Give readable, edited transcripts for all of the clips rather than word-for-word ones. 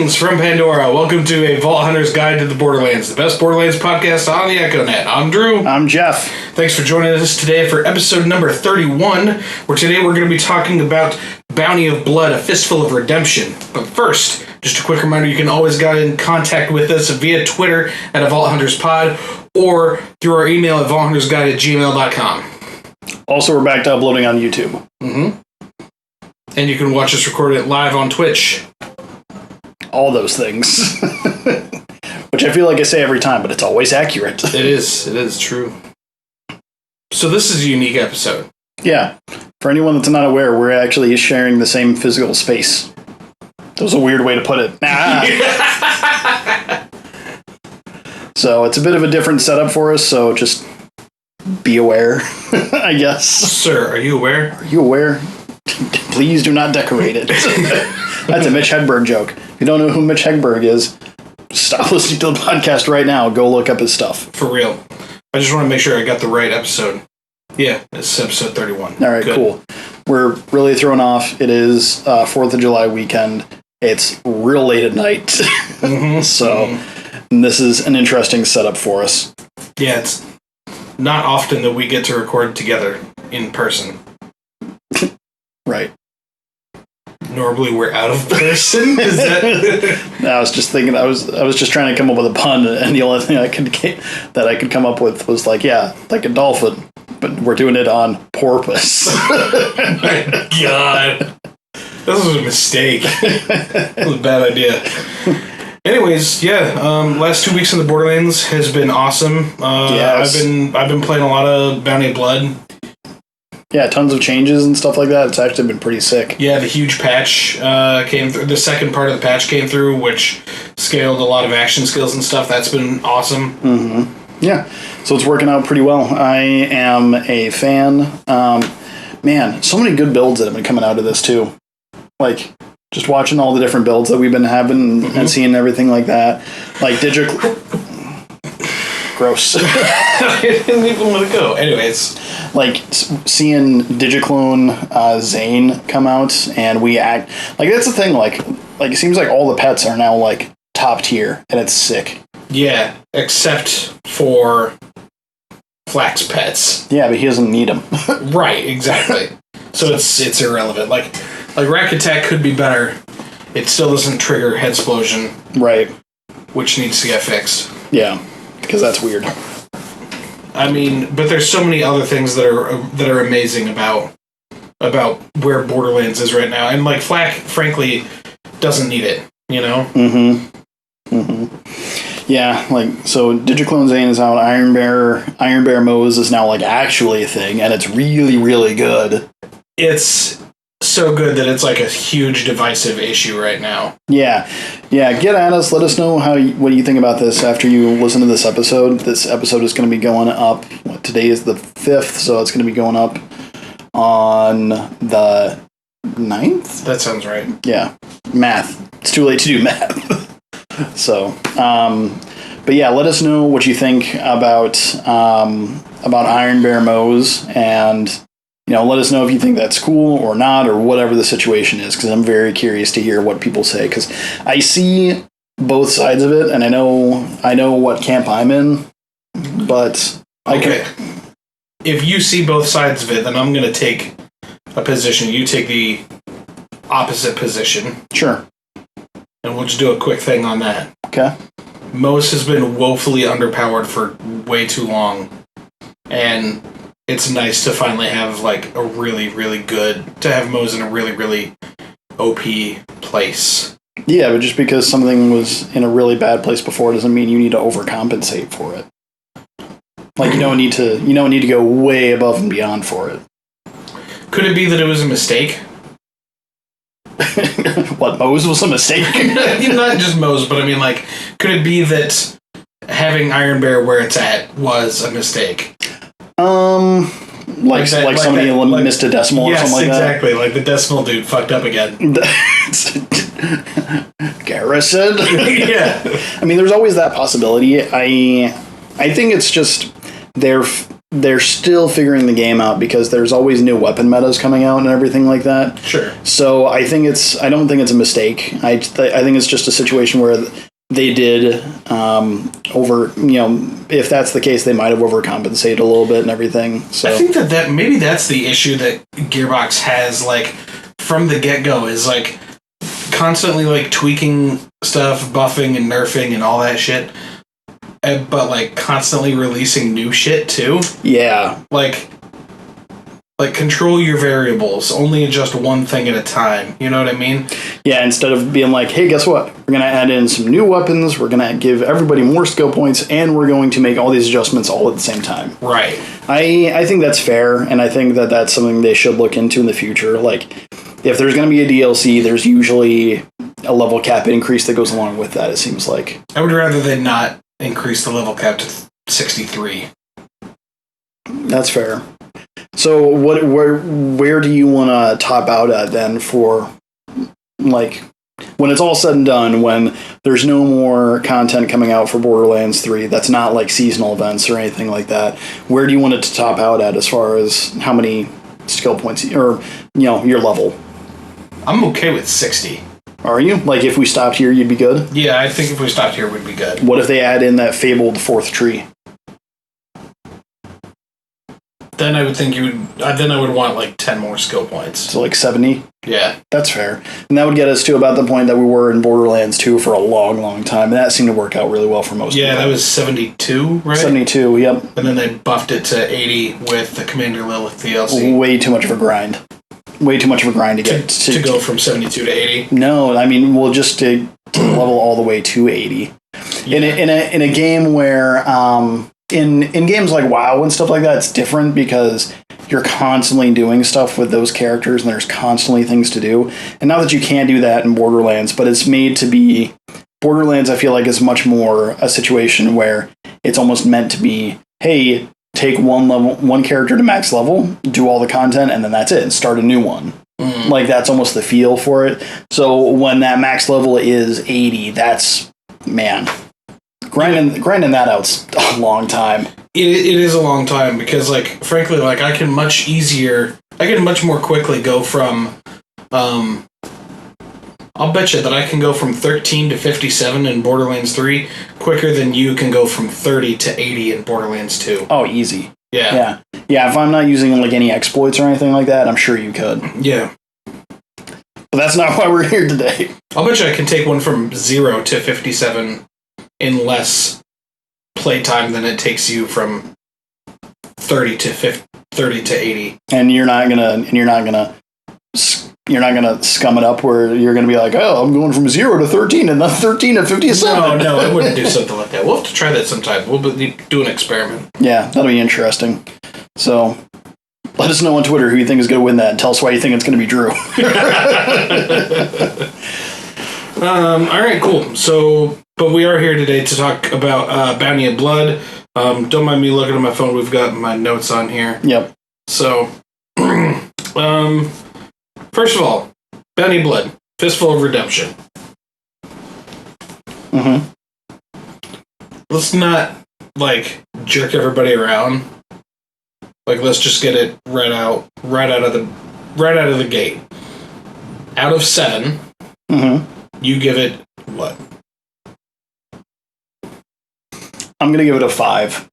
Greetings from Pandora. Welcome to a Vault Hunter's Guide to the Borderlands, the best Borderlands podcast on the EchoNet. I'm Drew. I'm Jeff. Thanks for joining us today for episode number 31, where today we're going to be talking about Bounty of Blood, a Fistful of Redemption. But first, just a quick reminder, you can always get in contact with us via Twitter at vaulthunterspod or through our email at vaulthuntersguide@gmail.com. Also, we're back to uploading on YouTube. Mm-hmm. And you can watch us record it live on Twitch. All those things. Which I feel like I say every time, but it's always accurate. It is true. So this is a unique episode. Yeah. For anyone that's not aware, we're actually sharing the same physical space. That was a weird way to put it. So it's a bit of a different setup for us, so just be aware, I guess. Sir, are you aware? Are you aware? Please do not decorate it. That's a Mitch Hedberg joke. If you don't know who Mitch Hedberg is, stop listening to the podcast right now. Go look up his stuff. For real. I just want to make sure I got the right episode. Yeah, it's episode 31. All right, good. Cool. We're really thrown off. It is 4th of July weekend. It's real late at night. Mm-hmm. So this is an interesting setup for us. Yeah, it's not often that we get to record together in person. Right. Normally we're out of person. Is that? I was just thinking. I was just trying to come up with a pun, and the only thing I could come up with was like a dolphin, but we're doing it on porpoise. Oh my God, this was a mistake. That was a bad idea. Anyways, last 2 weeks in the Borderlands has been awesome. Yes. I've been playing a lot of Bounty of Blood. Yeah, tons of changes and stuff like that. It's actually been pretty sick. Yeah, the huge patch came through. The second part of the patch came through, which scaled a lot of action skills and stuff. That's been awesome. Mm-hmm. Yeah, so it's working out pretty well. I am a fan. Man, so many good builds that have been coming out of this, too. Like, just watching all the different builds that we've been having and seeing everything like that. Like, Gross. I didn't even want to go. Anyways. Like, seeing Digiclone Zane come out, and we act... Like, that's the thing, like it seems like all the pets are now, like, top tier, and it's sick. Yeah, except for Flax pets. Yeah, but he doesn't need them. Right, exactly. So it's irrelevant. Like Rack Attack could be better. It still doesn't trigger Head Explosion. Right. Which needs to get fixed. Yeah, because that's weird. I mean, but there's so many other things that are amazing about where Borderlands is right now, and like Flack, frankly, doesn't need it. You know. Mm-hmm. Mm-hmm. Yeah, like so. Digiclone Zane is out. Iron Bear Mose is now like actually a thing, and it's really, really good. It's so good that it's like a huge divisive issue right now. Yeah. Get at us. Let us know what you think about this after you listen to this episode. This episode is going to be going up. Today is the 5th, so it's going to be going up on the 9th? That sounds right. Yeah. Math. It's too late to do math. So, but yeah, let us know what you think about Iron Bear Mose, and let us know if you think that's cool or not, or whatever the situation is, because I'm very curious to hear what people say, because I see both sides of it, and I know what camp I'm in, but okay. If you see both sides of it, then I'm going to take a position. You take the opposite position. Sure. And we'll just do a quick thing on that. Okay. Mose has been woefully underpowered for way too long, and it's nice to finally have like a really, really good, to have Mose in a really, really OP place. Yeah, but just because something was in a really bad place before doesn't mean you need to overcompensate for it. Like you don't need to go way above and beyond for it. Could it be that it was a mistake? What, Mose was a mistake? Not just Mose, but I mean, like, could it be that having Iron Bear where it's at was a mistake? Somebody missed a decimal or something like that? Yes, exactly. Like the decimal dude fucked up again. Garrison? Yeah. I mean, there's always that possibility. I think it's just they're still figuring the game out because there's always new weapon metas coming out and everything like that. Sure. So I don't think it's a mistake. I think it's just a situation where they did if that's the case, they might have overcompensated a little bit and everything. So I think that maybe that's the issue that Gearbox has, like, from the get-go, is like constantly like tweaking stuff, buffing and nerfing and all that shit, but like constantly releasing new shit too. Yeah. Like control your variables, only adjust one thing at a time. You know what I mean? Yeah, instead of being like, hey, guess what? We're going to add in some new weapons, we're going to give everybody more skill points, and we're going to make all these adjustments all at the same time. Right. I think that's fair, and I think that that's something they should look into in the future. Like, if there's going to be a DLC, there's usually a level cap increase that goes along with that, it seems like. I would rather they not increase the level cap to 63. That's fair. So where do you want to top out at then for, like, when it's all said and done, when there's no more content coming out for Borderlands 3 that's not like seasonal events or anything like that, where do you want it to top out at as far as how many skill points or, your level? I'm okay with 60. Are you? Like, if we stopped here, you'd be good? Yeah, I think if we stopped here, we'd be good. What if they add in that fabled fourth tree? Then I would think then I would want like 10 more skill points. So like 70? Yeah. That's fair. And that would get us to about the point that we were in Borderlands 2 for a long, long time. And that seemed to work out really well for most people. Yeah, that was 72, right? 72, yep. And then they buffed it to 80 with the Commander Lilith DLC. Way too much of a grind. Way too much of a grind to get to go from 72 to 80. No, I mean, well, just to level all the way to 80. Yeah. In a game where in games like WoW and stuff like that, it's different because you're constantly doing stuff with those characters and there's constantly things to do. And not that you can't do that in Borderlands, but it's made to be... Borderlands, I feel like, is much more a situation where it's almost meant to be, hey, take one character to max level, do all the content, and then that's it, and start a new one. Mm. Like, that's almost the feel for it. So when that max level is 80, that's, man... Grinding that out's a long time. It is a long time because, like, frankly, like, I can much more quickly go from, I'll bet you that I can go from 13 to 57 in Borderlands 3 quicker than you can go from 30 to 80 in Borderlands 2. Oh, easy. Yeah. Yeah, if I'm not using, like, any exploits or anything like that, I'm sure you could. Yeah. But that's not why we're here today. I'll bet you I can take one from 0 to 57 in less playtime than it takes you from 30 to 80. And you're not gonna scum it up where you're gonna be like, oh, I'm going from 0 to 13 and then 13 to 57. No, I wouldn't do something like that. We'll have to try that sometime. We'll do an experiment. Yeah, that'll be interesting. So let us know on Twitter who you think is going to win that and tell us why you think it's going to be Drew. All right, cool. So, but we are here today to talk about Bounty of Blood. Don't mind me looking at my phone. We've got my notes on here. Yep. So, first of all, Bounty of Blood, Fistful of Redemption. Mm-hmm. Let's not, like, jerk everybody around. Like, let's just get it right out of the gate. Out of 7, you give it what? I'm going to give it a 5.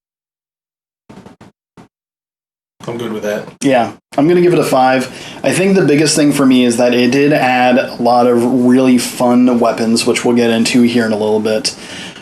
I'm good with that. Yeah, I'm going to give it a 5. I think the biggest thing for me is that it did add a lot of really fun weapons, which we'll get into here in a little bit.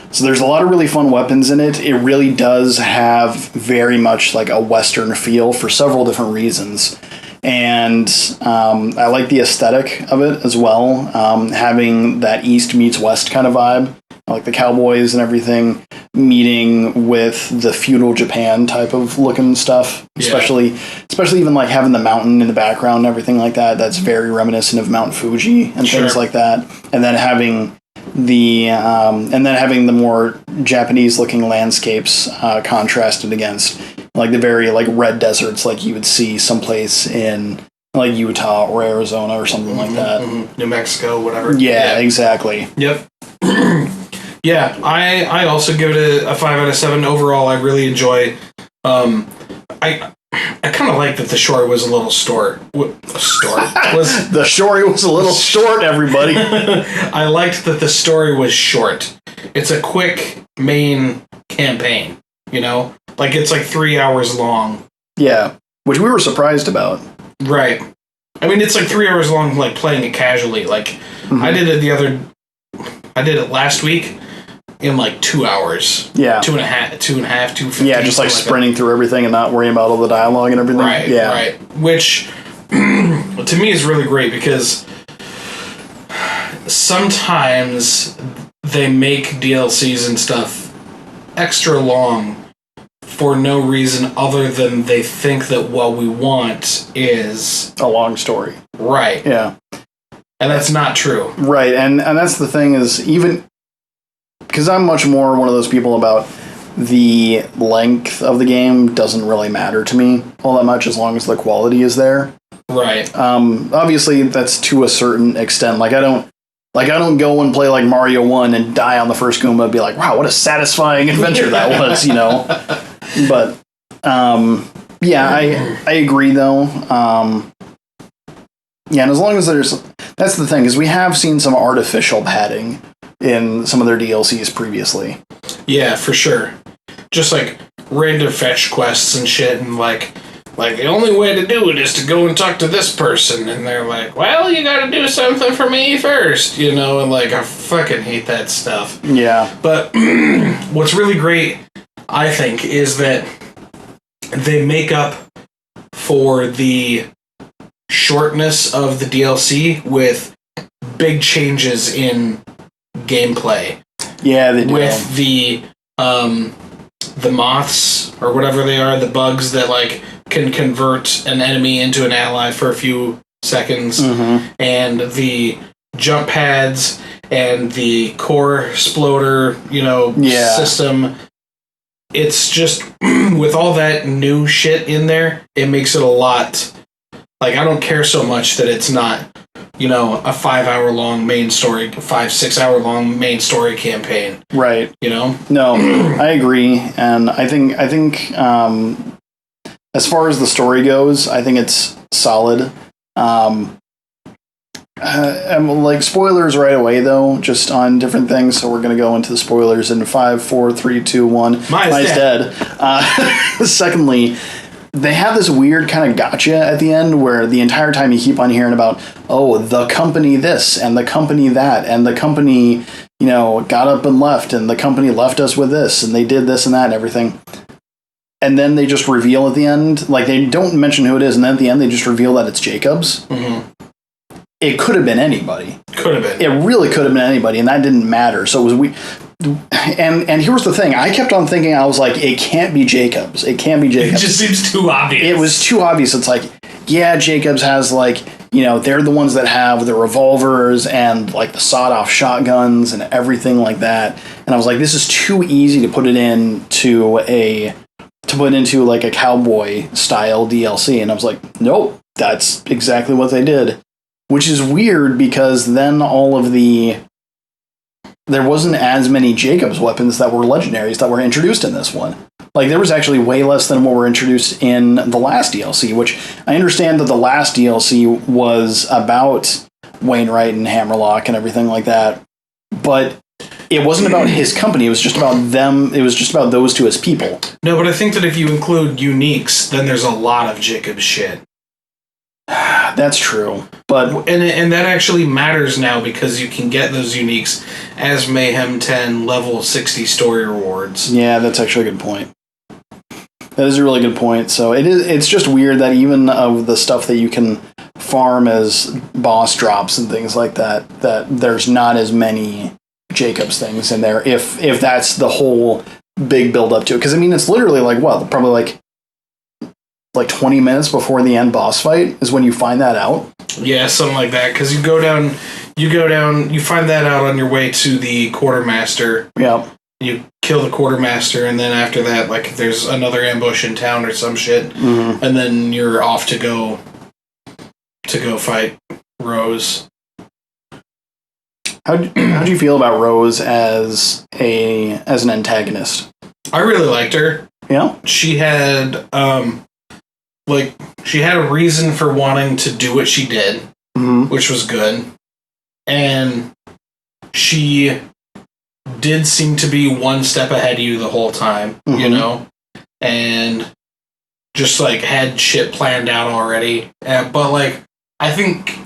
So there's a lot of really fun weapons in it. It really does have very much like a Western feel for several different reasons. And I like the aesthetic of it as well, having that East meets West kind of vibe. I like the cowboys and everything meeting with the feudal Japan type of looking stuff, especially even like having the mountain in the background and everything like that. That's very reminiscent of Mount Fuji and things like that. And then having the more Japanese looking landscapes contrasted against like the very like red deserts like you would see someplace in like Utah or Arizona or something like that. Mm-hmm. New Mexico, whatever. Yeah, exactly. Yep. Yeah, I also give it a 5 out of 7. Overall, I really enjoy I kind of like that the story was a little short. The story was a little short, everybody. I liked that the story was short. It's a quick main campaign, you know? Like, it's like 3 hours long. Yeah, which we were surprised about. Right. I mean, it's like 3 hours long, like, playing it casually. Like, I did it last week in like 2 hours. Yeah. 2.5, 2:50. Yeah, just like sprinting through everything and not worrying about all the dialogue and everything. Right, yeah. right. Which, to me, is really great because sometimes they make DLCs and stuff extra long for no reason other than they think that what we want is a long story. Right. Yeah. And that's not true. Right, and that's the thing is, even because I'm much more one of those people about the length of the game doesn't really matter to me all that much as long as the quality is there. Right. Obviously, that's to a certain extent. Like I don't go and play like Mario 1 and die on the first Goomba and be like, wow, what a satisfying adventure that was, you know? But, yeah, I agree, though. Yeah, and as long as that's the thing, is we have seen some artificial padding in some of their DLCs previously. Yeah, for sure. Just like random fetch quests and shit, and like the only way to do it is to go and talk to this person, and they're like, well, you gotta do something for me first, you know, and like, I fucking hate that stuff. Yeah. But what's really great, I think, is that they make up for the shortness of the DLC with big changes in gameplay. Yeah, they do. With the moths, or whatever they are, the bugs that, like, can convert an enemy into an ally for a few seconds, and the jump pads, and the core exploder, you know, system. It's just, with all that new shit in there, it makes it a lot, like, I don't care so much that it's not, you know, a 5 hour long main story, 5-6 hour long main story campaign. Right. You know? No, I agree. And I think, as far as the story goes, I think it's solid. Like spoilers right away though, just on different things. So we're going to go into the spoilers in 5, 4, 3, 2, 1. Mine's dead. Secondly, they have this weird kind of gotcha at the end where the entire time you keep on hearing about, oh, the company this and the company that and the company, you know, got up and left and the company left us with this and they did this and that and everything. And then they just reveal at the end, like they don't mention who it is, and then at the end they just reveal that it's Jacobs. It could have been anybody. Could have been. It really could have been anybody, and that didn't matter. So it was and here's the thing. I kept on thinking, I was like, it can't be Jacobs. It can't be Jacobs. It just seems too obvious. It was too obvious. It's like, yeah, Jacobs has like, you know, they're the ones that have the revolvers and like the sawed-off shotguns and everything like that. And I was like, this is too easy to put it into like a cowboy style DLC. And I was like, nope, that's exactly what they did. Which is weird because then there wasn't as many Jacobs weapons that were legendaries that were introduced in this one. Like, there was actually way less than what were introduced in the last DLC, which I understand that the last DLC was about Wainwright and Hammerlock and everything like that. But it wasn't about his company. It was just about them. It was just about those two as people. No, but I think that if you include uniques, then there's a lot of Jacobs shit. That's true, but and that actually matters now because you can get those uniques as Mayhem 10 level 60 story rewards. Yeah, that's actually a good point. That is a really good point. So it's just weird that even of the stuff that you can farm as boss drops and things like that, that there's not as many Jacobs things in there. If that's the whole big build up to it, because I mean it's literally like what, probably like 20 minutes before the end boss fight is when you find that out. Yeah, something like that. Because you go down, you find that out on your way to the quartermaster. Yeah. You kill the quartermaster, and then after that, like, there's another ambush in town or some shit, and then you're off to go fight Rose. How do you feel about Rose as an antagonist? I really liked her. Yeah. She had like, she had a reason for wanting to do what she did, which was good. And she did seem to be one step ahead of you the whole time, you know? And just, like, had shit planned out already. But, like, I think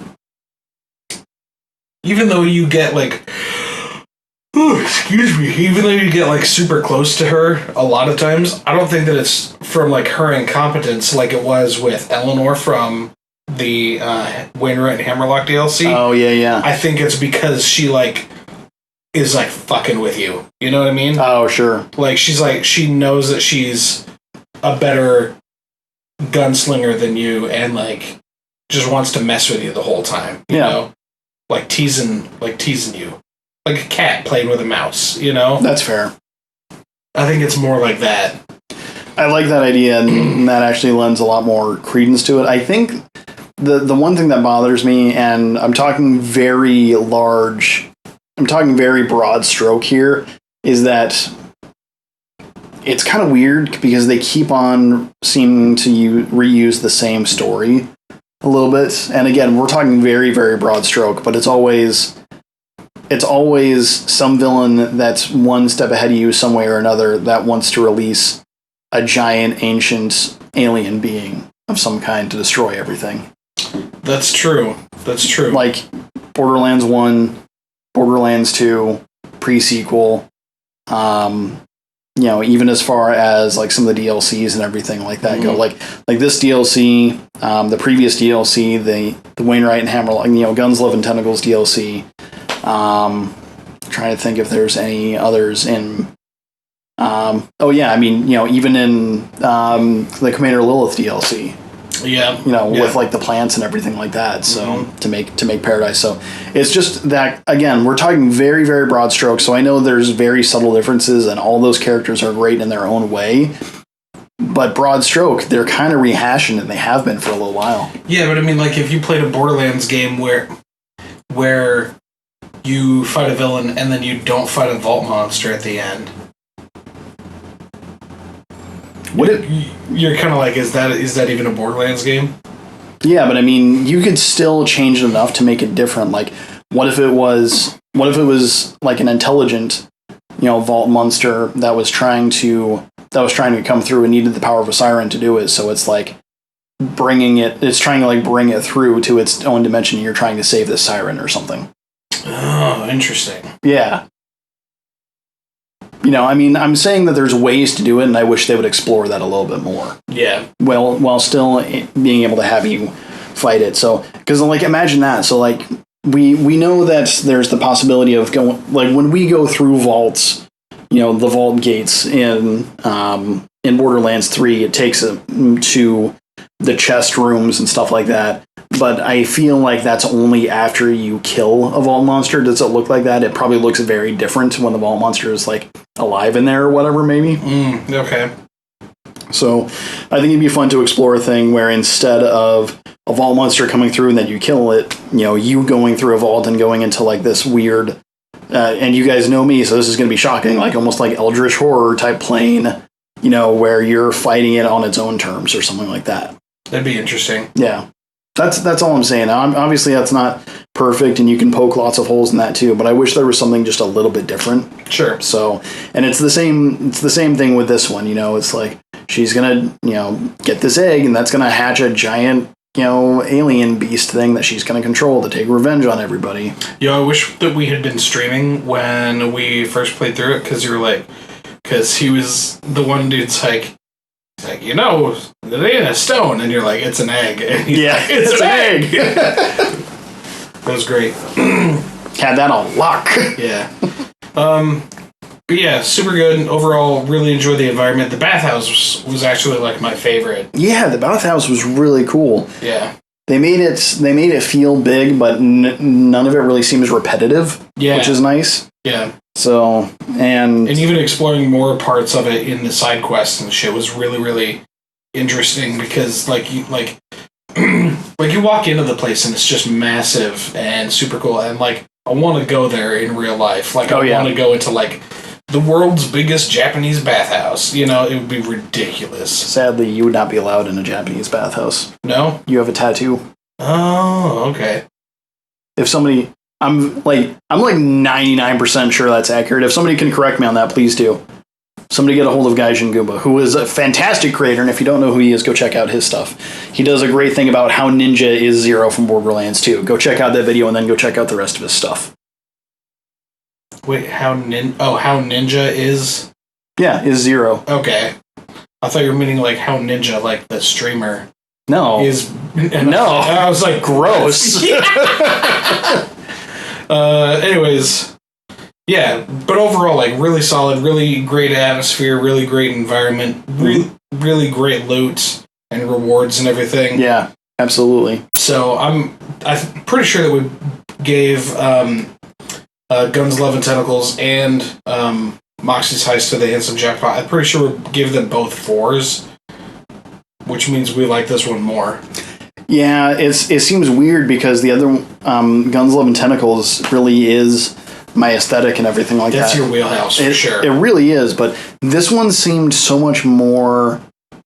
even though you get, like... even though you get, like, super close to her a lot of times, I don't think that it's from, like, her incompetence like it was with Eleanor from the Wainwright and Hammerlock DLC. Oh, yeah. I think it's because she, like, is, like, fucking with you. You know what I mean? Oh, sure. Like, she's, like, she knows that she's a better gunslinger than you and, like, just wants to mess with you the whole time. You know? Like, teasing you. Like a cat playing with a mouse, you know? That's fair. I think it's more like that. I like that idea, and that actually lends a lot more credence to it. I think the one thing that bothers me, and I'm talking very broad stroke here, is that it's kind of weird because they keep on seeming to reuse the same story a little bit. And again, we're talking very, very broad stroke, but it's always some villain that's one step ahead of you some way or another that wants to release a giant ancient alien being of some kind to destroy everything. That's true. Like Borderlands 1, Borderlands 2, pre-sequel, even as far as like some of the DLCs and everything like that go. Like this DLC, the previous DLC, the Wainwright and Hammerlock, Guns, Love, and Tentacles DLC. Trying to think if there's any others in. Even in the Commander Lilith DLC. With like the plants and everything like that. So to make Paradise. So it's just that again, we're talking very, very broad strokes. So I know there's very subtle differences, and all those characters are great in their own way. But broad stroke, they're kind of rehashing, and they have been for a little while. Yeah, but I mean, like if you played a Borderlands game where you fight a villain and then you don't fight a vault monster at the end. You're kind of like, is that even a Borderlands game? Yeah, but I mean, you could still change it enough to make it different. Like, what if it was like an intelligent, vault monster that was trying to come through and needed the power of a siren to do it. So it's like bring it through to its own dimension. And you're trying to save this siren or something. Oh, interesting. Yeah. I'm saying that there's ways to do it, and I wish they would explore that a little bit more. Yeah. Well, while still being able to have you fight it. So, because, like, imagine that. So, like, we know that there's the possibility of going, like, when we go through vaults, the vault gates in Borderlands 3, it takes it to the chest rooms and stuff like that. But I feel like that's only after you kill a vault monster. Does it look like that? It probably looks very different when the vault monster is like alive in there or whatever, maybe. Okay. So I think it'd be fun to explore a thing where instead of a vault monster coming through and then you kill it, you going through a vault and going into like this weird, and you guys know me, so this is going to be shocking, like almost like Eldritch Horror type plane, where you're fighting it on its own terms or something like that. That'd be interesting. Yeah. That's all I'm saying. Obviously, that's not perfect, and you can poke lots of holes in that too. But I wish there was something just a little bit different. Sure. So, and it's the same thing with this one. It's like she's gonna get this egg, and that's gonna hatch a giant alien beast thing that she's gonna control to take revenge on everybody. I wish that we had been streaming when we first played through it, because he was the one dude's like. It's like, it ain't a stone. And you're like, it's an egg. And he's like, it's an egg. That was great. Had that on lock. Yeah. But yeah, super good. Overall, really enjoyed the environment. The bathhouse was actually like my favorite. Yeah, the bathhouse was really cool. Yeah. They made it feel big, but none of it really seems repetitive. Yeah. Which is nice. Yeah. So, and even exploring more parts of it in the side quests and shit was really, really interesting because you walk into the place and it's just massive and super cool, and like I want to go there in real life. Like I want to go into like the world's biggest Japanese bathhouse. You know, it would be ridiculous. Sadly, you would not be allowed in a Japanese bathhouse. No? You have a tattoo. Oh, okay. If somebody, I'm like 99% sure that's accurate. If somebody can correct me on that, please do. Somebody get a hold of Gaijin Goomba, who is a fantastic creator, and if you don't know who he is, go check out his stuff. He does a great thing about how Ninja is Zero from Borderlands 2. Go check out that video, and then go check out the rest of his stuff. Wait, how Ninja is? Yeah, is Zero. Okay. I thought you were meaning like how Ninja, like the streamer, No. is. No. I was like, Gross. Anyways. Yeah, but overall, like, really solid, really great atmosphere, really great environment, really great loot and rewards and everything. Yeah, absolutely. So I'm pretty sure that we gave Guns, Love, and Tentacles and Moxie's Heist to the Handsome Jackpot. I'm pretty sure we gave them both 4s, which means we like this one more. Yeah, it seems weird because the other Guns, Love, and Tentacles really is my aesthetic and everything like That's that. your wheelhouse, for sure. It really is, but this one seemed so much more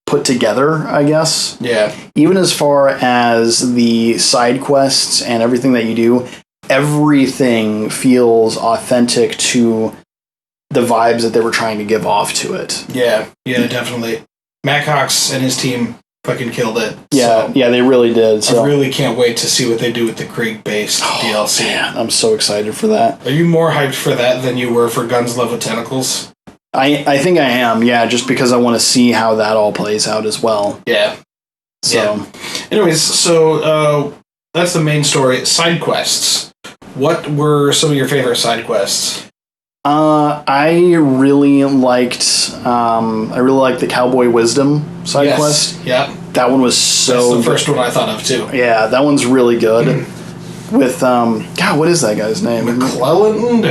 put together, I guess. Yeah. Even as far as the side quests and everything that you do, everything feels authentic to the vibes that they were trying to give off to it. Yeah, definitely. Matt Cox and his team fucking killed it. Yeah, so they really did. So. I really can't wait to see what they do with the Krieg-based DLC. Man, I'm so excited for that. Are you more hyped for that than you were for Guns, Love, and Tentacles? I think I am, yeah, just because I want to see how that all plays out as well. Yeah. So. Yeah. Anyways, so that's the main story. Side quests. What were some of your favorite side quests? I really liked the Cowboy Wisdom side quest. Yeah. That one was so That's the first one I thought of too. Yeah, that one's really good. With God, what is that guy's name? McClellan?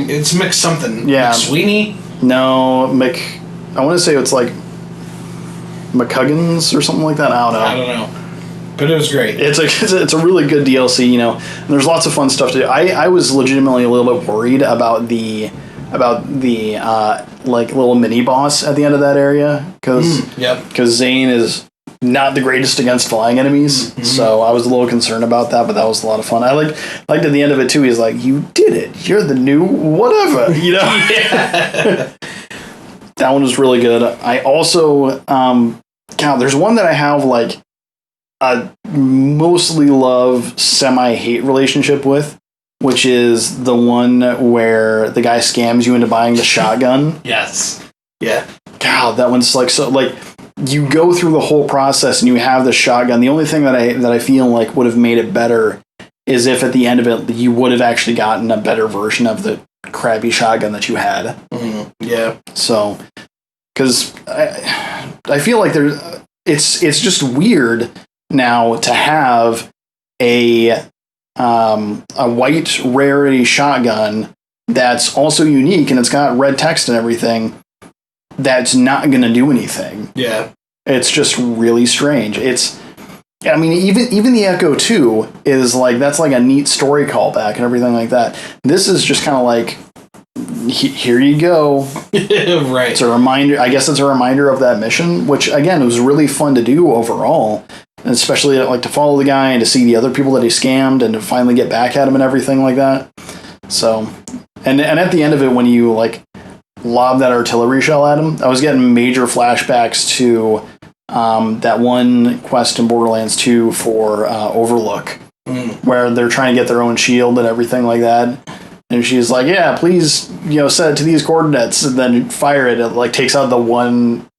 It's Mick something. Yeah. McSweeney? No, I want to say it's like McCuggins or something like that. I don't know. But it was great. It's a really good DLC, you know. And there's lots of fun stuff to do. I was legitimately a little bit worried about the like little mini boss at the end of that area because Zane is not the greatest against flying enemies, so I was a little concerned about that, but that was a lot of fun. I liked at the end of it too. He's like, "You did it. You're the new whatever," you know. Yeah. That one was really good. I also there's one that I have like a mostly love, semi-hate relationship with, which is the one where the guy scams you into buying the shotgun. Yes. Yeah. God, that one's like so like you go through the whole process and you have the shotgun. The only thing that I feel like would have made it better is if at the end of it you would have actually gotten a better version of the crappy shotgun that you had. Mm-hmm. Yeah. So, because I feel like it's just weird now to have a white rarity shotgun that's also unique and it's got red text and everything that's not going to do anything. Yeah. It's just really strange. I mean, even the Echo 2 is like, that's like a neat story callback and everything like that. This is just kind of like, here you go. Right. It's a reminder. I guess it's a reminder of that mission, which again, it was really fun to do overall. And especially like to follow the guy and to see the other people that he scammed and to finally get back at him and everything like that. So, and at the end of it, when you like lob that artillery shell at him, I was getting major flashbacks to that one quest in Borderlands 2 for Overlook, where they're trying to get their own shield and everything like that. And she's like, "Yeah, please, set it to these coordinates," and then fire it. It like takes out the one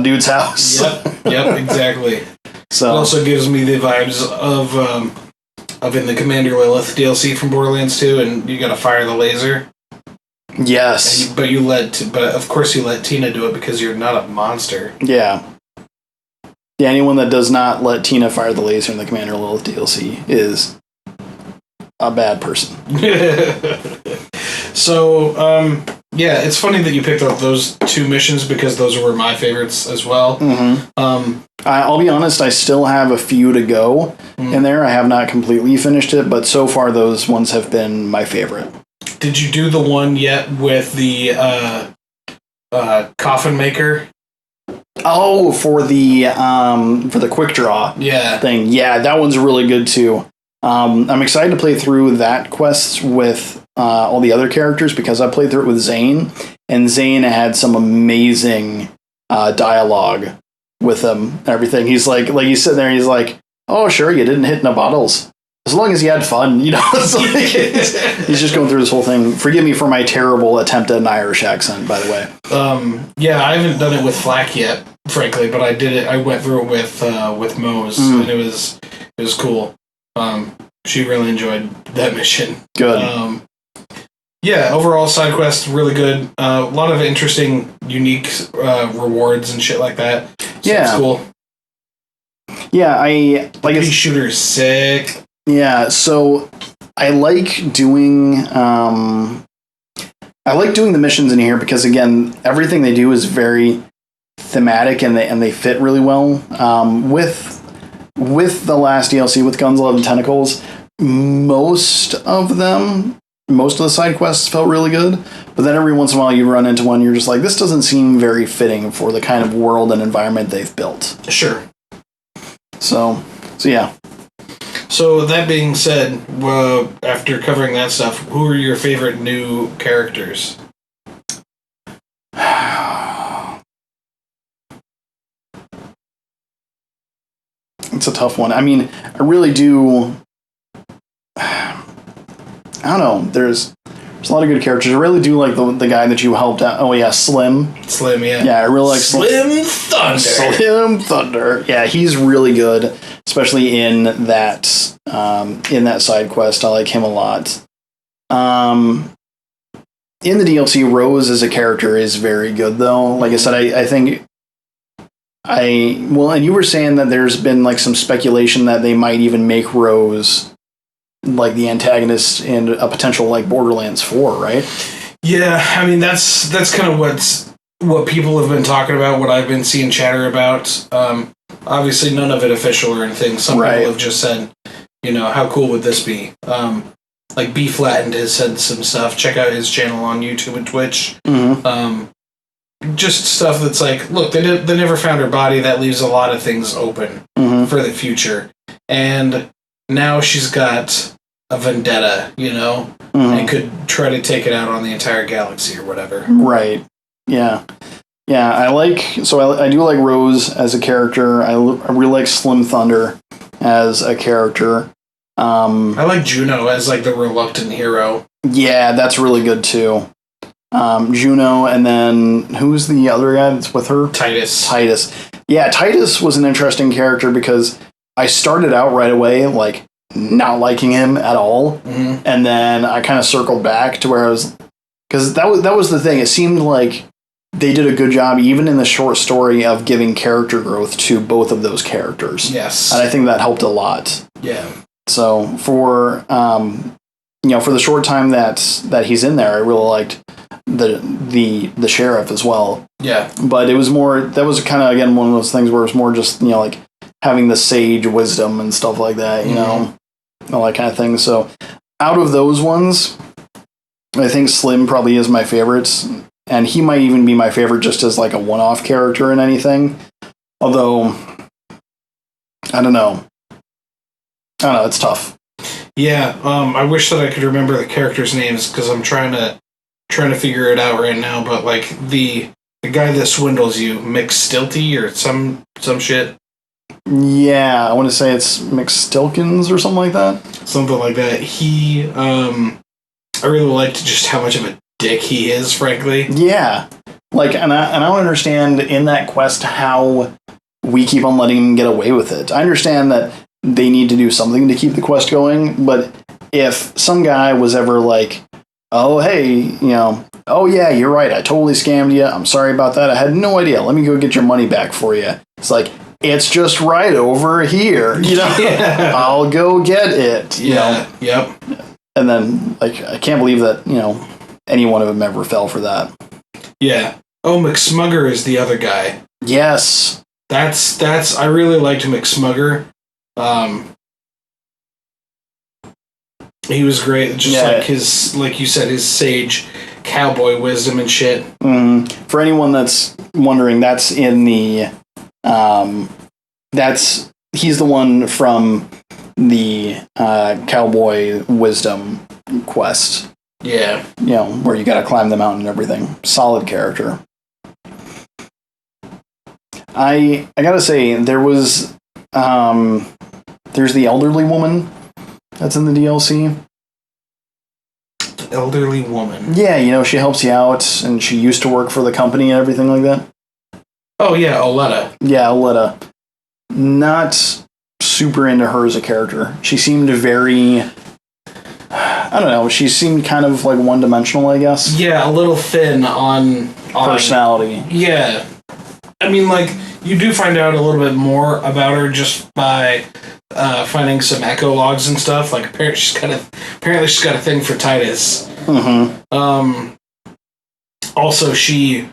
dude's house. Yep, exactly. So it also gives me the vibes of in the Commander Lilith DLC from Borderlands 2, and you gotta fire the laser. Yes. But of course you let Tina do it because you're not a monster. Yeah. Yeah, anyone that does not let Tina fire the laser in the Commander Lilith DLC is a bad person. So, yeah, it's funny that you picked up those two missions because those were my favorites as well. Mm-hmm. I'll be honest, I still have a few to go in there. I have not completely finished it, but so far those ones have been my favorite. Did you do the one yet with the coffin maker? Oh, for the quick draw thing. Yeah, that one's really good too. I'm excited to play through that quest with all the other characters because I played through it with Zane, and Zane had some amazing dialogue with him and everything. He's like he's sitting there, he's like, "Oh, sure, you didn't hit no bottles. As long as you had fun, you know." He's just going through this whole thing. Forgive me for my terrible attempt at an Irish accent, by the way. Yeah, I haven't done it with Flack yet, frankly, but I did it. I went through it with Mose, and it was cool. She really enjoyed that mission. Good. Yeah, overall side quest really good. A lot of interesting, unique rewards and shit like that. So it's cool. Yeah, I like Pea shooter is sick. Yeah, so I like doing the missions in here because again, everything they do is very thematic and they fit really well. With the last DLC with Guns, Love, and Tentacles, most of the side quests felt really good, but then every once in a while you run into one you're just like, this doesn't seem very fitting for the kind of world and environment they've built. Sure. So yeah. So that being said, after covering that stuff, who are your favorite new characters? It's a tough one. I mean, I really do. I don't know. There's a lot of good characters. I really do like the guy that you helped out. Oh yeah, Slim. Slim, yeah. Yeah, I really like Slim Thunder. Slim Thunder. Yeah, he's really good, especially in that side quest. I like him a lot. In the DLC, Rose as a character is very good, though. Like I said, I think. And you were saying that there's been like some speculation that they might even make Rose like the antagonist in a potential like Borderlands 4, right? Yeah, I mean that's kind of what people have been talking about, what I've been seeing chatter about. Obviously none of it official or anything. Some people have just said, how cool would this be? Like B Flattened has said some stuff. Check out his channel on YouTube and Twitch. Mm-hmm. Just stuff that's like, look, they never found her body. That leaves a lot of things open for the future. And now she's got a vendetta, and could try to take it out on the entire galaxy or whatever. Right. Yeah. Yeah, I do like Rose as a character. I really like Slim Thunder as a character. I like Juno as like the reluctant hero. Yeah, that's really good too. Juno, and then who's the other guy that's with her? Titus. Yeah, Titus was an interesting character because I started out right away like not liking him at all, and then I kind of circled back to where I was, because that was the thing. It seemed like they did a good job, even in the short story, of giving character growth to both of those characters. Yes, and I think that helped a lot. Yeah. So for for the short time that he's in there, I really liked the sheriff as well. Yeah. But it was more, that was kind of, again, one of those things where it's more just, like having the sage wisdom and stuff like that, all that kind of thing. So out of those ones, I think Slim probably is my favorite, and he might even be my favorite just as like a one-off character in anything. Although, I don't know, it's tough. Yeah, I wish that I could remember the characters' names because I'm trying to figure it out right now. But like the guy that swindles you, McStilty or some shit. Yeah, I want to say it's McStilkins or something like that. Something like that. He, I really liked just how much of a dick he is, frankly. Yeah, like, and I don't understand in that quest how we keep on letting him get away with it. I understand that they need to do something to keep the quest going, but if some guy was ever like, oh, hey, oh yeah, you're right, I totally scammed you, I'm sorry about that, I had no idea, let me go get your money back for you. It's like, it's just right over here, Yeah. I'll go get it, Yep. And then, like, I can't believe that, any one of them ever fell for that. Yeah. Oh, McSmugger is the other guy. Yes. That's I really liked McSmugger. He was great. Just like his, like you said, his sage cowboy wisdom and shit. For anyone that's wondering, that's in the he's the one from the cowboy wisdom quest. Yeah. Where you gotta climb the mountain and everything. Solid character. I gotta say, there's the elderly woman that's in the DLC. The elderly woman. Yeah, she helps you out, and she used to work for the company and everything like that. Oh yeah, Oletta. Yeah, Oletta. Not super into her as a character. She seemed very... I don't know, she seemed kind of like one-dimensional, I guess. Yeah, a little thin on personality. Yeah. I mean, like, you do find out a little bit more about her just by finding some echo logs and stuff. Like, apparently she's got a thing for Titus. Mm-hmm. Also, she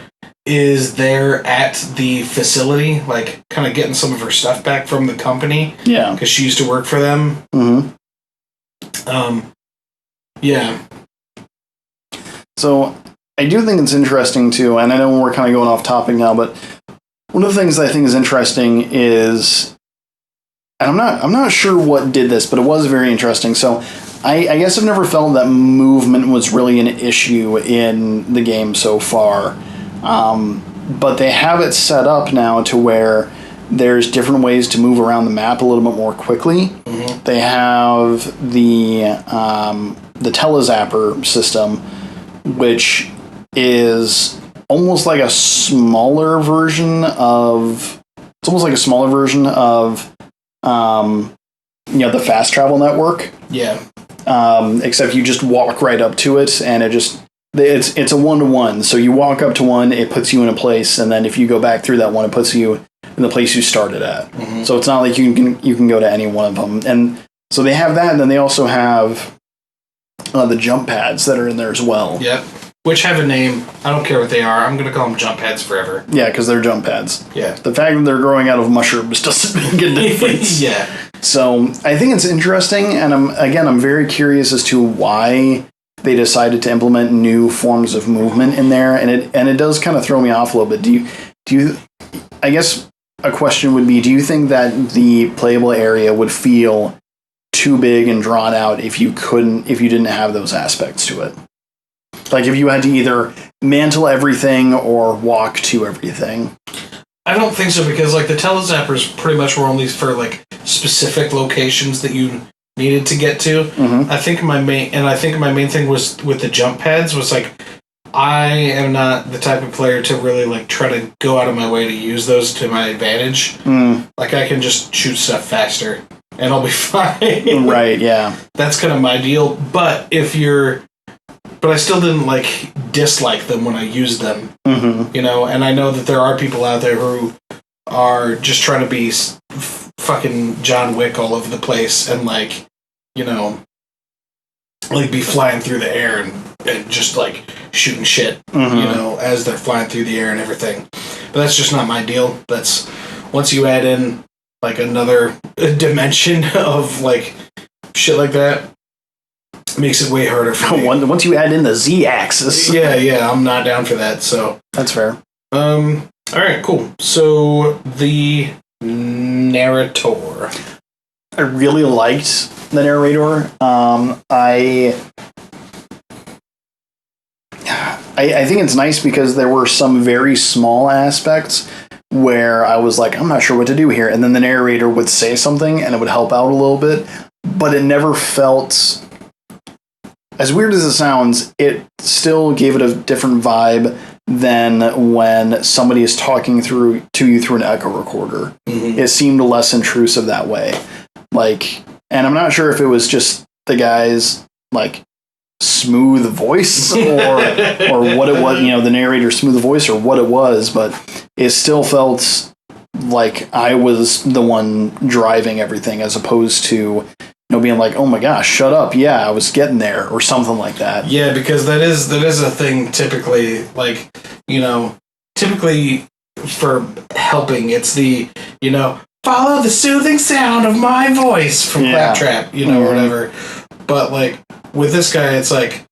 is there at the facility, like, kind of getting some of her stuff back from the company. Yeah. Because she used to work for them. Mm-hmm. Yeah. So, I do think it's interesting, too, and I know we're kind of going off topic now, but one of the things I think is interesting is, and I'm not sure what did this, but it was very interesting. So, I guess I've never felt that movement was really an issue in the game so far. But they have it set up now to where there's different ways to move around the map a little bit more quickly. Mm-hmm. They have the telezapper system, which is almost like a smaller version of... It's almost like a smaller version of, the fast travel network. Yeah. Except you just walk right up to it, and it's a 1-to-1. So you walk up to one, it puts you in a place, and then if you go back through that one, it puts you in the place you started at. Mm-hmm. So it's not like you can go to any one of them. And so they have that, and then they also have the jump pads that are in there as well. Yep. Which have a name. I don't care what they are. I'm going to call them jump pads forever. Yeah, because they're jump pads. Yeah. The fact that they're growing out of mushrooms doesn't make a difference. Yeah. So I think it's interesting, and I'm very curious as to why they decided to implement new forms of movement in there, and it does kind of throw me off a little bit. Do you? I guess a question would be: do you think that the playable area would feel too big and drawn out if you didn't have those aspects to it? Like if you had to either mantle everything or walk to everything. I don't think so, because like the telezappers pretty much were only for like specific locations that you needed to get to. Mm-hmm. I think my main thing was with the jump pads was like, I am not the type of player to really like try to go out of my way to use those to my advantage. Like I can just shoot stuff faster and I'll be fine. Right, yeah. That's kind of my deal. But I still didn't like dislike them when I used them, mm-hmm. And I know that there are people out there who are just trying to be fucking John Wick all over the place and like be flying through the air and just like shooting shit, mm-hmm. As they're flying through the air and everything. But that's just not my deal. That's once you add in like another dimension of like shit like that, makes it way harder for me. Once you add in the Z-axis. Yeah, I'm not down for that, so... That's fair. Alright, cool. So, the narrator. I really liked the narrator. I think it's nice because there were some very small aspects where I was like, I'm not sure what to do here. And then the narrator would say something and it would help out a little bit. But it never felt... As weird as it sounds, it still gave it a different vibe than when somebody is talking to you through an echo recorder. Mm-hmm. It seemed less intrusive that way. Like, and I'm not sure if it was just the guy's like smooth voice or what it was, the narrator's smooth voice or what it was, but it still felt like I was the one driving everything as opposed to being like, oh my gosh, shut up. Yeah, I was getting there or something like that. Yeah, because that is a thing typically, like, typically for helping, it's the, follow the soothing sound of my voice from Claptrap, whatever. But like with this guy, it's like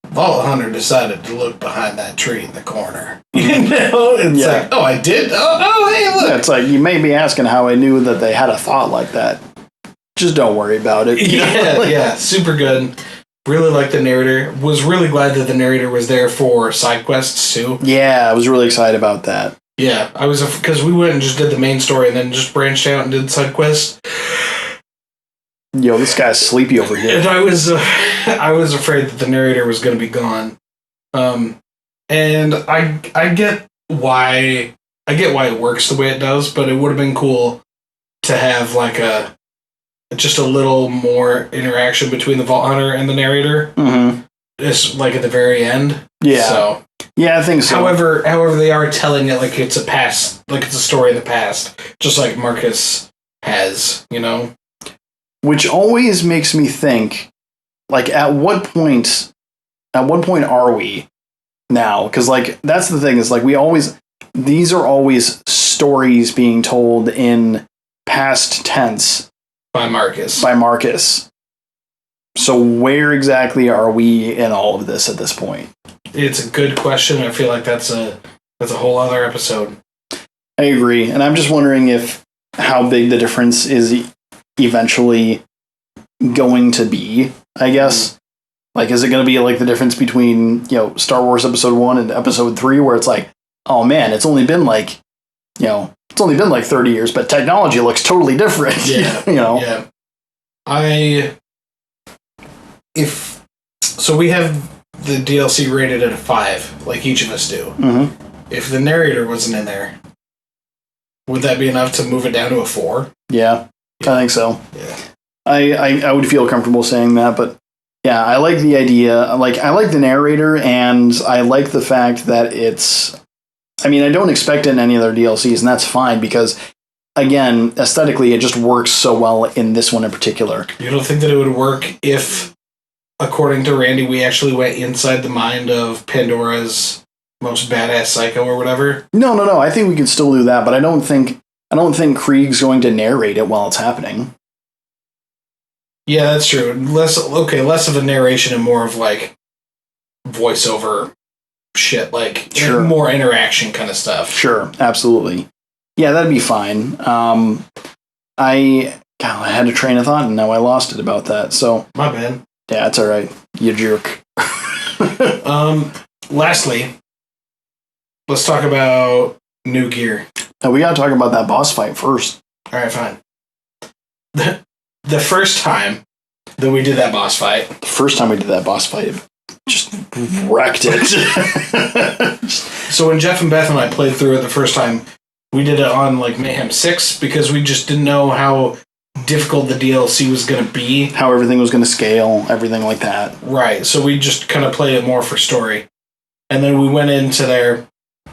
Vault Hunter decided to look behind that tree in the corner. It's like, oh, I did. Oh, hey, look. It's like you may be asking how I knew that they had a thought like that. Just don't worry about it. Yeah, super good. Really liked the narrator. Was really glad that the narrator was there for side quests too. Yeah, I was really excited about that. Yeah, I was, because we went and just did the main story and then just branched out and did side quests. Yo, this guy's sleepy over here. And I was afraid that the narrator was going to be gone. And I get why it works the way it does, but it would have been cool to have like just a little more interaction between the Vault Hunter and the narrator. Mm-hmm. Just like at the very end. Yeah. So yeah, I think so. However, they are telling it like it's a past, like it's a story of the past, just like Marcus has, Which always makes me think, like, at what point are we now? Because, like, that's the thing, is like these are always stories being told in past tense. By Marcus. So where exactly are we in all of this at this point? It's a good question. I feel like that's a whole other episode. I agree. And I'm just wondering how big the difference is eventually going to be, I guess. Like, is it going to be like the difference between, Star Wars Episode 1 and Episode 3, where it's like, oh man, it's only been like 30 years, but technology looks totally different. Yeah. Yeah. So we have the DLC rated at a 5, like each of us do. Mm-hmm. If the narrator wasn't in there, would that be enough to move it down to a 4? Yeah, I think so. Yeah. I would feel comfortable saying that, but yeah, I like the idea. Like, I like the narrator, and I like the fact that I don't expect it in any other DLCs, and that's fine, because, again, aesthetically, it just works so well in this one in particular. You don't think that it would work if, according to Randy, we actually went inside the mind of Pandora's most badass psycho or whatever? No. I think we can still do that, but I don't think Krieg's going to narrate it while it's happening. Yeah, that's true. Less of a narration and more of like voiceover shit, like more interaction kind of stuff. Sure, absolutely. Yeah, that'd be fine. I had a train of thought and now I lost it about that. So my bad. Yeah, it's all right. You jerk. Lastly, let's talk about new gear. Now, we gotta talk about that boss fight first. All right, fine. The first time that we did that boss fight. It just wrecked it. So when Jeff and Beth and I played through it the first time, we did it on like Mayhem 6 because we just didn't know how difficult the DLC was going to be. How everything was going to scale, everything like that. Right, so we just kind of played it more for story. And then we went into there.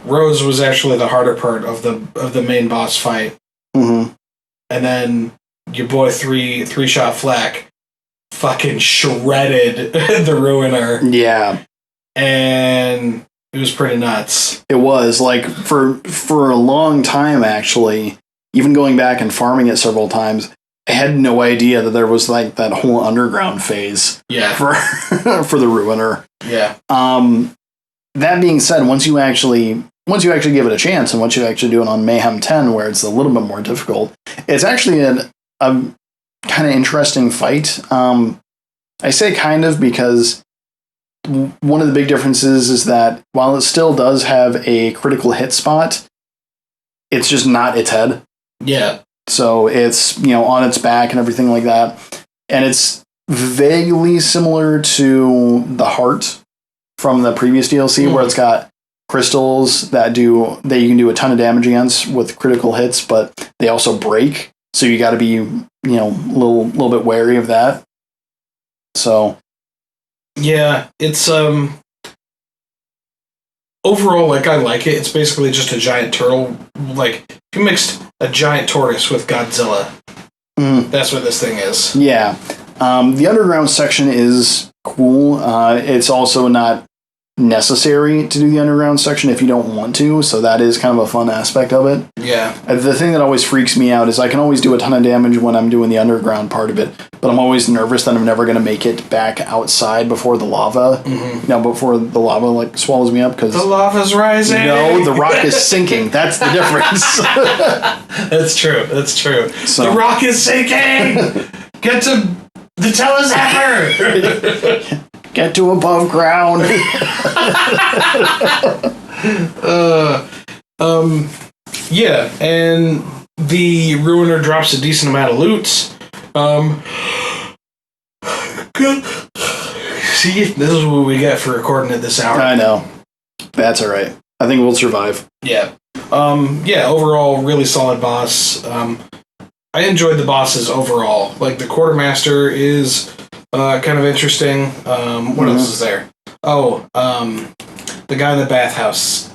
Rose was actually the harder part of the main boss fight. Mm-hmm. And then your boy three shot Flack fucking shredded the Ruiner. Yeah. And it was pretty nuts. It was, like, for a long time, actually, even going back and farming it several times, I had no idea that there was, like, that whole underground phase. Yeah. For the Ruiner. Yeah. That being said, once you actually give it a chance, and once you actually do it on Mayhem 10, where it's a little bit more difficult, it's actually a kind of interesting fight. I say kind of because one of the big differences is that while it still does have a critical hit spot, it's just not its head. Yeah. So it's, on its back and everything like that. And it's vaguely similar to the heart from the previous DLC, where it's got crystals that you can do a ton of damage against with critical hits, but they also break. So you got to be, a little bit wary of that. So, yeah, it's overall, like, I like it. It's basically just a giant turtle. Like, if you mixed a giant tortoise with Godzilla, that's what this thing is. Yeah, the underground section is cool. It's also not necessary to do the underground section if you don't want to, so that is kind of a fun aspect of it. Yeah. The thing that always freaks me out is I can always do a ton of damage when I'm doing the underground part of it, but I'm always nervous that I'm never going to make it back outside before the lava, before the lava like swallows me up, because the lava's rising. No, the rock is sinking. That's the difference. That's true. So. The rock is sinking. Get to the telezapper. Get to above ground. Yeah, and the Ruiner drops a decent amount of loot. See, this is what we get for recording at this hour. I know. That's all right. I think we'll survive. Yeah. Overall, really solid boss. I enjoyed the bosses overall. Like, the Quartermaster is kind of interesting. What else is there? Oh, the guy in the bathhouse.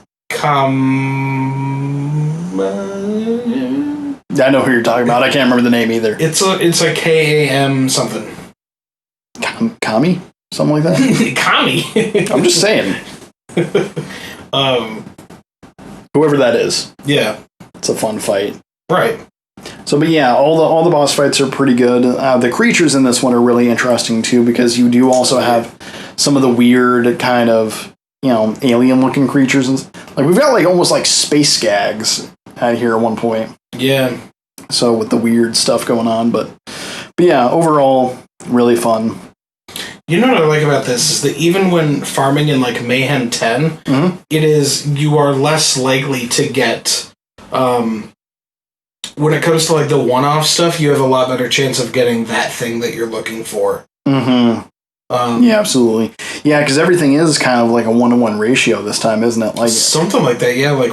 I know who you're talking about. I can't remember the name either. It's like KAM something. Kami? Something like that? Kami. I'm just saying. Whoever that is. Yeah. It's a fun fight. Right. So, but yeah, all the boss fights are pretty good. The creatures in this one are really interesting too, because you do also have some of the weird kind of, alien-looking creatures. Like, we've got like almost like space skags out here at one point. Yeah. So with the weird stuff going on, but yeah, overall, really fun. You know what I like about this is that even when farming in like Mayhem 10, you are less likely to get, when it comes to like the one-off stuff, you have a lot better chance of getting that thing that you're looking for. Yeah, absolutely. Yeah, because everything is kind of like a 1-to-1 ratio this time, isn't it? Like something like that. Yeah, like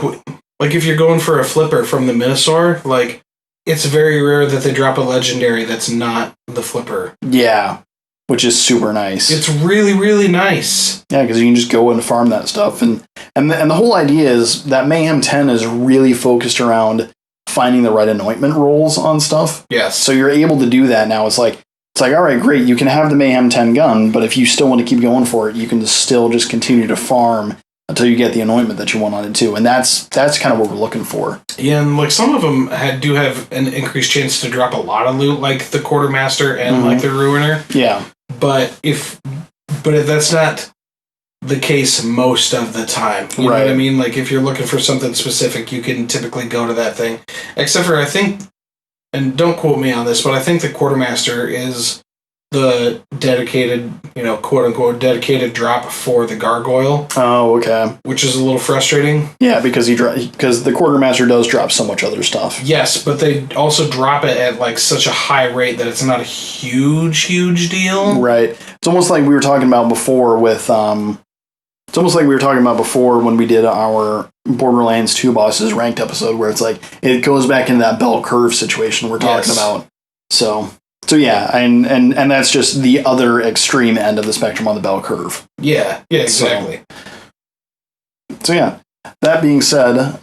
if you're going for a flipper from the Minosaur, like it's very rare that they drop a legendary that's not the flipper. Yeah. Which is super nice. It's really, really nice. Yeah, because you can just go and farm that stuff. And the whole idea is that Mayhem 10 is really focused around finding the right anointment rolls on stuff. Yes. So you're able to do that now. It's like, all right, great, you can have the Mayhem 10 gun, but if you still want to keep going for it, you can still just continue to farm until you get the anointment that you want on it too. And that's kind of what we're looking for. Yeah, and like some of them do have an increased chance to drop a lot of loot, like the Quartermaster and like the Ruiner. Yeah. But if that's not the case most of the time. You know what I mean? Like, if you're looking for something specific, you can typically go to that thing. Except for, I think, and don't quote me on this, but I think the Quartermaster is the dedicated, quote-unquote, dedicated drop for the Gargoyle. Oh, okay. Which is a little frustrating. Yeah, because the Quartermaster does drop so much other stuff. Yes, but they also drop it at, like, such a high rate that it's not a huge, huge deal. Right. It's almost like we were talking about before with, when we did our Borderlands 2 bosses ranked episode, where it's like, it goes back into that bell curve situation we're talking about. So yeah, and that's just the other extreme end of the spectrum on the bell curve. Yeah, exactly. So yeah, that being said,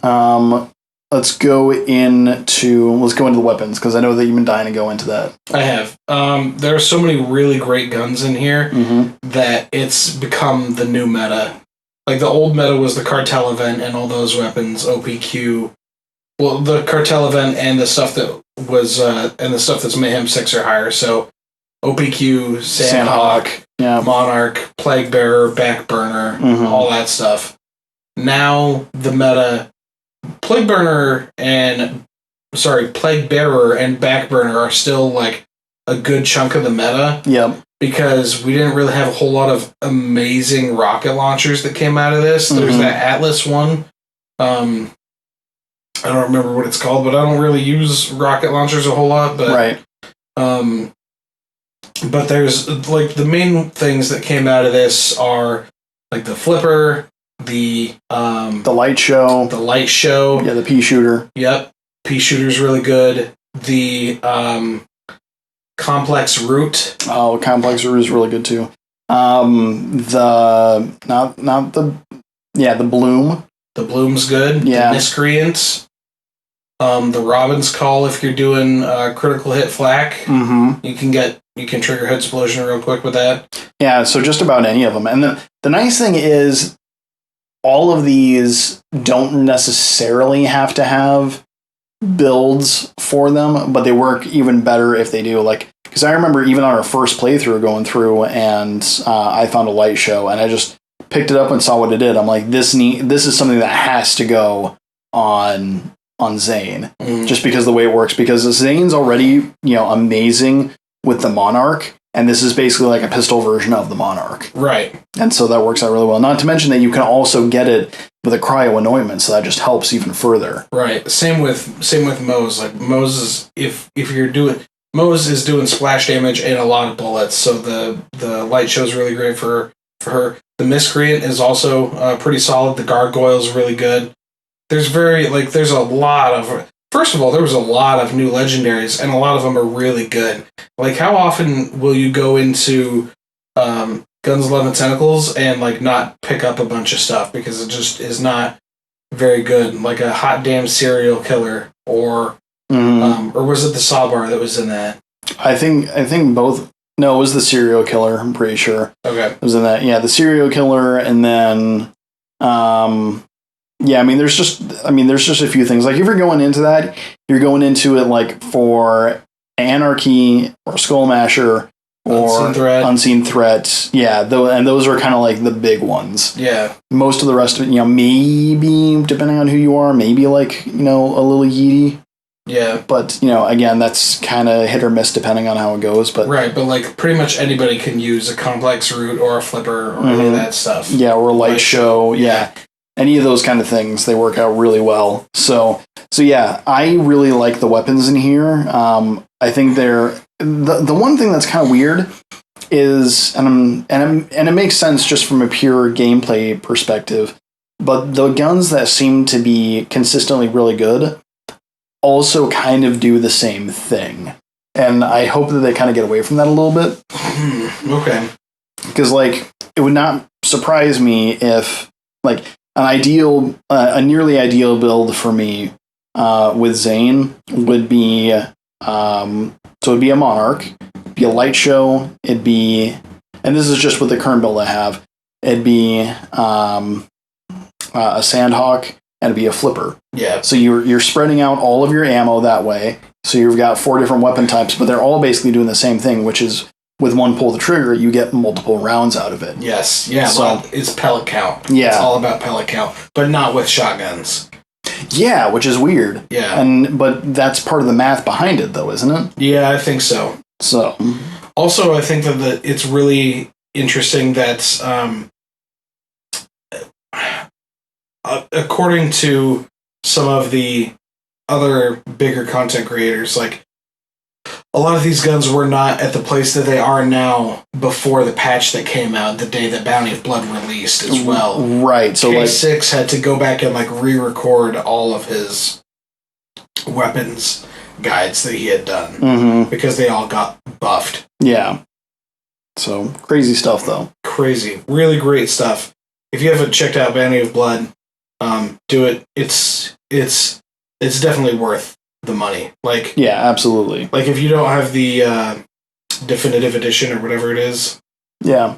let's go into the weapons, because I know that you've been dying to go into that. I have. There are so many really great guns in here that it's become the new meta. Like, the old meta was the cartel event and all those weapons, OPQ. Well, the cartel event and the stuff that was, and the stuff that's Mayhem 6 or higher. So, OPQ, Sandhawk, Monarch, Plague Bearer, Backburner, all that stuff. Now, the meta, Plague Bearer and Backburner are still, like, a good chunk of the meta. Yep. Because we didn't really have a whole lot of amazing rocket launchers that came out of this. There's that Atlas one. I don't remember what it's called, but I don't really use rocket launchers a whole lot. But, but there's, like, the main things that came out of this are, like, the flipper, the light show. Yeah, the pea shooter. Yep. Pea shooter's really good. The complex root. Oh, complex root is really good too. The bloom. The bloom's good. Yeah. The miscreant. The Robin's Call, if you're doing critical hit flak. You can trigger head explosion real quick with that. Yeah, so just about any of them. And the nice thing is all of these don't necessarily have to have builds for them, but they work even better if they do. Like, because I remember even on our first playthrough going through, and I found a light show, and I just picked it up and saw what it did. I'm like, this is something that has to go on Zane, just because of the way it works. Because Zane's already amazing with the Monarch, and this is basically like a pistol version of the Monarch, right? And so that works out really well. Not to mention that you can also get it with a cryo anointment, so that just helps even further. Right. Same with Mose. Like Mose Mose is doing splash damage and a lot of bullets, so the light show is really great for her. The Miscreant is also pretty solid. The Gargoyle is really good. There's a lot of. First of all, there was a lot of new legendaries, and a lot of them are really good. Like, how often will you go into Guns, Love, and Tentacles and not pick up a bunch of stuff because it just is not very good? Like a hot damn serial killer, or was it the Sawbar that was in that? I think both. No, it was the serial killer. I'm pretty sure. Okay, it was in that. Yeah, the serial killer, and then yeah, there's just a few things. Like, if you're going into that, you're going into it like for Anarchy or Skullmasher or Unseen Threat. Yeah, and those are kind of like the big ones. Yeah. Most of the rest of it, maybe, depending on who you are, maybe a little Yeety. Yeah. But, again, that's kind of hit or miss depending on how it goes. But right, but pretty much anybody can use a complex route or a flipper or any of that stuff. Yeah, or a light show. Yeah. Any of those kind of things, they work out really well. So yeah, I really like the weapons in here. I think they're the one thing that's kind of weird is, and it makes sense just from a pure gameplay perspective, but the guns that seem to be consistently really good also kind of do the same thing, and I hope that they kind of get away from that a little bit. Okay, because it would not surprise me if a nearly ideal build for me with Zane would be it'd be a Monarch, be a light show, it'd be, and this is just with the current build I have, it'd be a Sandhawk, and it'd be a flipper. Yeah. So you're spreading out all of your ammo that way. So you've got 4 different weapon types, but they're all basically doing the same thing, which is with one pull the trigger, you get multiple rounds out of it. Yes, yeah, so it's pellet count. Yeah. It's all about pellet count, but not with shotguns. Yeah, which is weird. Yeah. But that's part of the math behind it, though, isn't it? Yeah, I think so. So. Also, I think that it's really interesting that, according to some of the other bigger content creators, a lot of these guns were not at the place that they are now before the patch that came out the day that Bounty of Blood released as well. Right. So K6 had to go back and re-record all of his weapons guides that he had done because they all got buffed. Yeah. So crazy stuff, though. Crazy. Really great stuff. If you haven't checked out Bounty of Blood, do it. It's definitely worth the money. Yeah, absolutely. If you don't have the definitive edition or whatever it is. Yeah.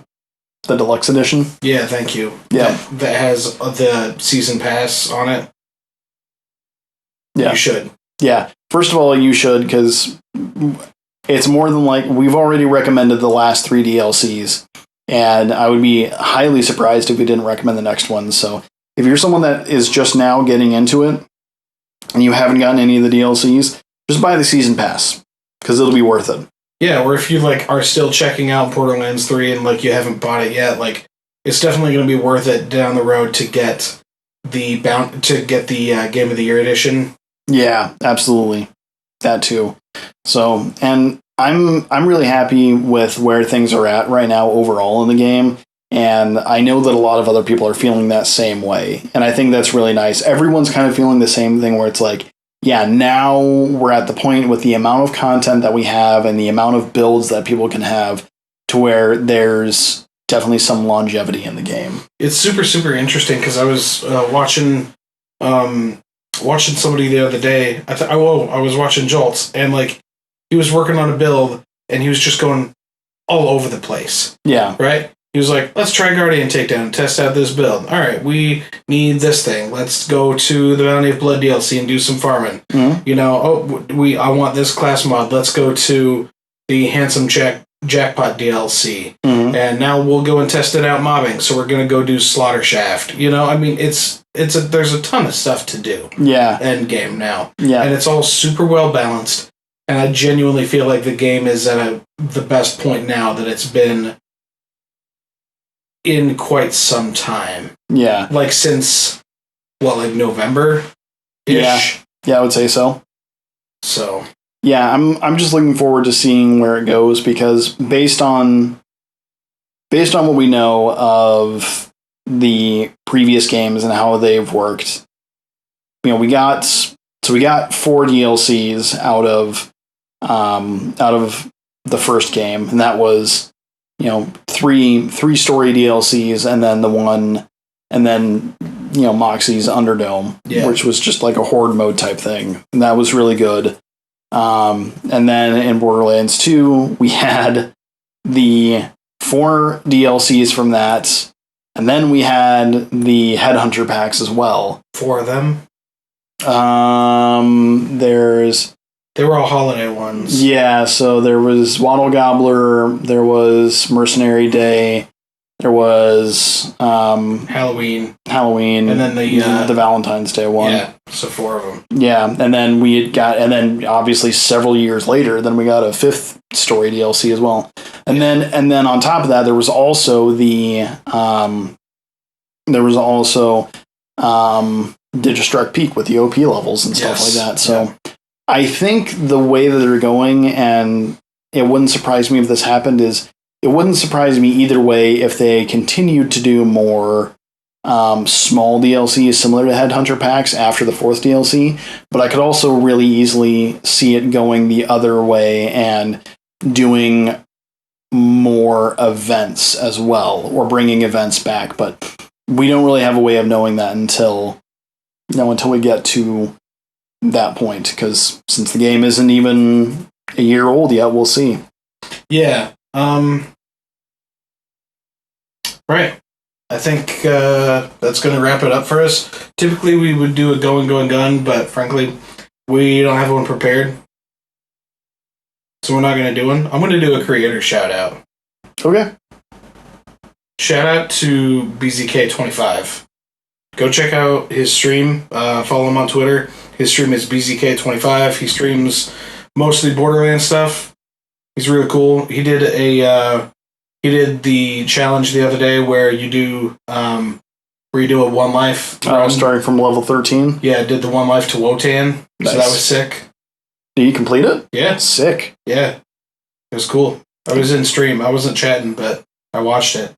The deluxe edition. Yeah, thank you. Yeah. That has the season pass on it. Yeah. You should. Yeah. First of all, you should, because it's more than we've already recommended the last 3 DLCs, and I would be highly surprised if we didn't recommend the next one. So if you're someone that is just now getting into it, and you haven't gotten any of the DLCs, just buy the season pass, because it'll be worth it. Yeah, or if you are still checking out Borderlands 3 and you haven't bought it yet, it's definitely going to be worth it down the road to get the Game of the Year edition. Yeah, absolutely. That too. So, and I'm really happy with where things are at right now overall in the game. And I know that a lot of other people are feeling that same way. And I think that's really nice. Everyone's kind of feeling the same thing where it's yeah, now we're at the point with the amount of content that we have and the amount of builds that people can have to where there's definitely some longevity in the game. It's super, super interesting because I was watching somebody the other day. I was watching Jolts, and he was working on a build and he was just going all over the place. Yeah. Right? He was like, let's try Guardian Takedown and test out this build. All right, we need this thing. Let's go to the Bounty of Blood DLC and do some farming. Mm-hmm. You know, I want this class mod. Let's go to the Handsome Jackpot DLC. Mm-hmm. And now we'll go and test it out mobbing. So we're going to go do Slaughter Shaft. You know, I mean, there's a ton of stuff to do. Yeah. End game now. Yeah. And it's all super well balanced. And I genuinely feel like the game is at the best point now that it's been in quite some time. Yeah. Like since, like November-ish? Yeah, I would say so. So. Yeah, I'm just looking forward to seeing where it goes because based on what we know of the previous games and how they've worked, you know, we got 4 DLCs out of the first game, and that was, you know, three story DLCs, and then you know, Moxie's Underdome, which was just like a horde mode type thing, and that was really good. And then in Borderlands 2, we had the 4 DLCs from that, and then we had the Headhunter packs as well. 4 of them? They were all holiday ones. Yeah, so there was Wattle Gobbler, there was Mercenary Day, there was Halloween, and then the Valentine's Day one. Yeah, so 4 of them. Yeah, and then obviously several years later, then we got a 5th story DLC as well, and then on top of that, there was also Digistruct Peak with the OP levels and stuff like that. So. Yeah. I think the way that they're going, and it wouldn't surprise me if this happened, it wouldn't surprise me either way if they continued to do more small DLCs similar to Headhunter packs after the 4th DLC, but I could also really easily see it going the other way and doing more events as well, or bringing events back, but we don't really have a way of knowing that until we get to that point, because since the game isn't even a year old yet, we'll see. Yeah. Right. I think that's going to wrap it up for us. Typically, we would do a going, gun, but frankly, we don't have one prepared. So we're not going to do one. I'm going to do a creator shout out. Okay. Shout out to BZK25. Go check out his stream. Follow him on Twitter. His stream is BZK25. He streams mostly Borderlands stuff. He's really cool. He did the challenge the other day where you do a 1 life. Starting from level 13. Yeah, I did the 1 life to Wotan. Nice. So that was sick. Did you complete it? Yeah. Sick. Yeah. It was cool. I was in stream. I wasn't chatting, but I watched it.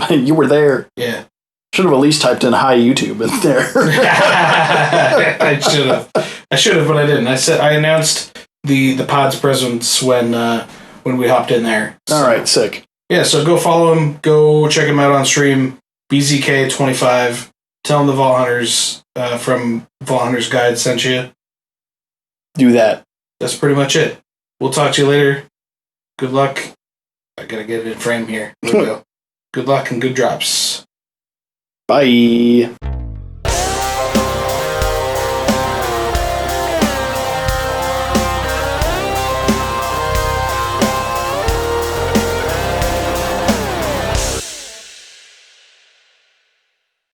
You were there. Yeah. Should have at least typed in "Hi YouTube" in there. I should have, but I didn't. I announced the pod's presence when we hopped in there. So, all right, sick. Yeah, so go follow him. Go check him out on stream. BZK25. Tell him the Vault Hunters from Vault Hunters Guide sent you. Do that. That's pretty much it. We'll talk to you later. Good luck. I gotta get it in frame here. There we go. Good luck and good drops. Bye.